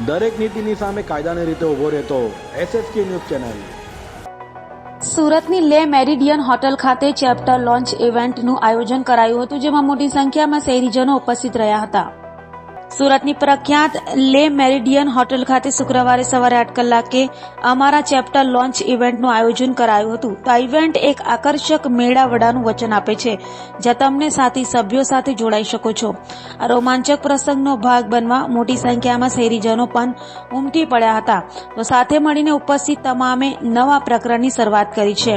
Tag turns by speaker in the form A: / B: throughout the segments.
A: દરેક નીતિની સામે કાયદાની રીતે ઊભો રહેતો SSK ન્યૂઝ ચેનલ.
B: સુરતની લે મેરિડિયન હોટલ ખાતે ચેપ્ટર લોન્ચ ઇવેન્ટનું આયોજન કરાયું હતું, જેમાં મોટી સંખ્યામાં શહેરીજનો ઉપસ્થિત રહ્યા હતા. સુરતની પ્રખ્યાત લે મેરિડિયન હોટલ ખાતે શુક્રવારે સવારે 8 કલાકે અમારા ચેપ્ટર લોન્ચ ઇવેન્ટનું આયોજન કરાયું હતું. તો આ ઇવેન્ટ એક આકર્ષક મેળાવડાનું વચન આપે છે, જ્યાં તમને સાથી સભ્યો સાથે જોડાઈ શકો છો. આ રોમાંચક પ્રસંગનો ભાગ બનવા મોટી સંખ્યામાં શહેરીજનો પણ ઉમટી પડ્યા હતા. તો સાથે મળીને ઉપસ્થિત તમામે નવા પ્રકરણની શરૂઆત કરી છે.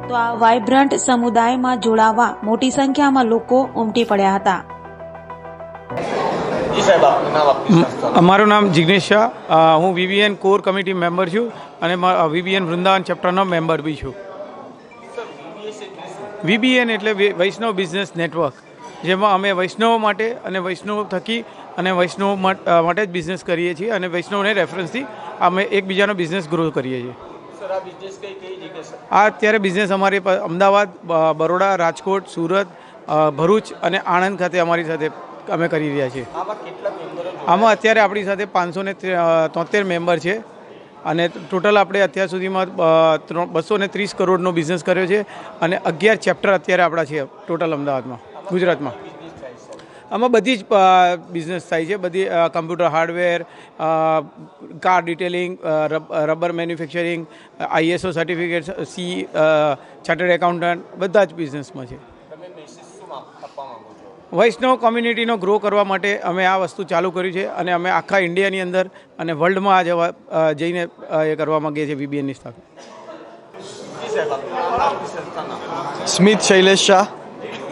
B: તો આ વાઇબ્રન્ટ સમુદાયમાં જોડાવા મોટી સંખ્યામાં લોકો ઉમટી પડ્યા હતા.
C: અમારું નામ જિગ્નેશ શાહ. હું VBN કોર કમિટી મેમ્બર છું અને VBN વૃંદાવન ચેપ્ટરનો મેમ્બર બી છું. VBN એટલે વૈષ્ણવ બિઝનેસ નેટવર્ક, જેમાં અમે વૈષ્ણવો માટે અને વૈષ્ણવ થકી અને વૈષ્ણવ માટે જ બિઝનેસ કરીએ છીએ અને વૈષ્ણવને રેફરન્સથી અમે એકબીજાનો બિઝનેસ ગ્રો કરીએ છીએ. આ અત્યારે બિઝનેસ અમારી અમદાવાદ, બરોડા, રાજકોટ, સુરત, ભરૂચ અને આણંદ ખાતે અમારી સાથે અમે કરી રહ્યા છીએ. આમાં અત્યારે આપણી સાથે 573 મેમ્બર છે અને ટોટલ આપણે અત્યાર સુધીમાં 230 કરોડનો બિઝનેસ કર્યો છે અને 11 ચેપ્ટર અત્યારે આપણા છે ટોટલ અમદાવાદમાં, ગુજરાતમાં. આમાં બધી જ બિઝનેસ થાય છે, બધી computer hardware, car detailing, rubber manufacturing, ISO certificate, chartered accountant, બધા જ બિઝનેસમાં છે. વૈષ્ણવ કોમ્યુનિટીનો ગ્રો કરવા માટે અમે આ વસ્તુ ચાલુ કર્યું છે અને અમે આખા ઇન્ડિયાની અંદર અને વર્લ્ડમાં આ જવા જઈને એ કરવા માંગીએ છીએ VBNની સ્થાપના.
D: Smit Shailesh Shah,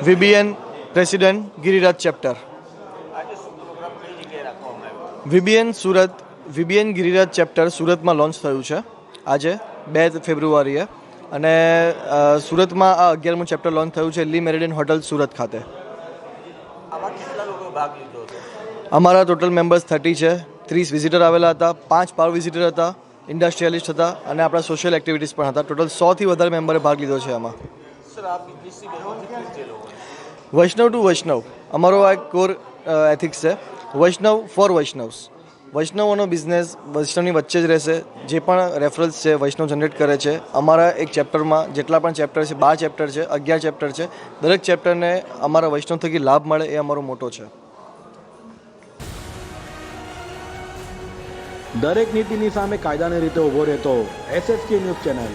D: VBN president, Giriraj chapter. VBN Surat, VBN Giriraj chapter સુરતમાં લોન્ચ થયું છે આજે 2 ફેબ્રુઆરીએ અને સુરતમાં આ 11મું ચેપ્ટર લોન્ચ થયું છે લી મેરિડિયન હોટલ સુરત ખાતે. અમારા ટોટલ મેમ્બર્સ 30 છે. 30 વિઝિટર આવેલા હતા, 5 પાવર વિઝિટર હતા, ઇન્ડસ્ટ્રીયલિસ્ટ હતા અને આપણા સોશિયલ એક્ટિવિટીઝ પણ હતા. ટોટલ 100થી વધારે મેમ્બરે ભાગ લીધો છે આમાં. વૈષ્ણવ ટુ વૈષ્ણવ અમારો આ કોર એથિક્સ છે. વૈષ્ણવ ફોર વૈષ્ણવ્સ. વૈષ્ણવોનો બિઝનેસ વૈષ્ણવની વચ્ચે જ રહેશે. જે પણ રેફરન્સ છે વૈષ્ણવ જનરેટ કરે છે. અમારા એક ચેપ્ટરમાં જેટલા પણ ચેપ્ટર છે, 12 ચેપ્ટર છે, 11 ચેપ્ટર છે, દરેક ચેપ્ટરને અમારા વૈષ્ણવ થકી લાભ મળે એ અમારો મોટો છે.
A: દરેક નીતિની સામે કાયદાની રીતે ઊભો રહેતો SSK ન્યૂઝ ચેનલ.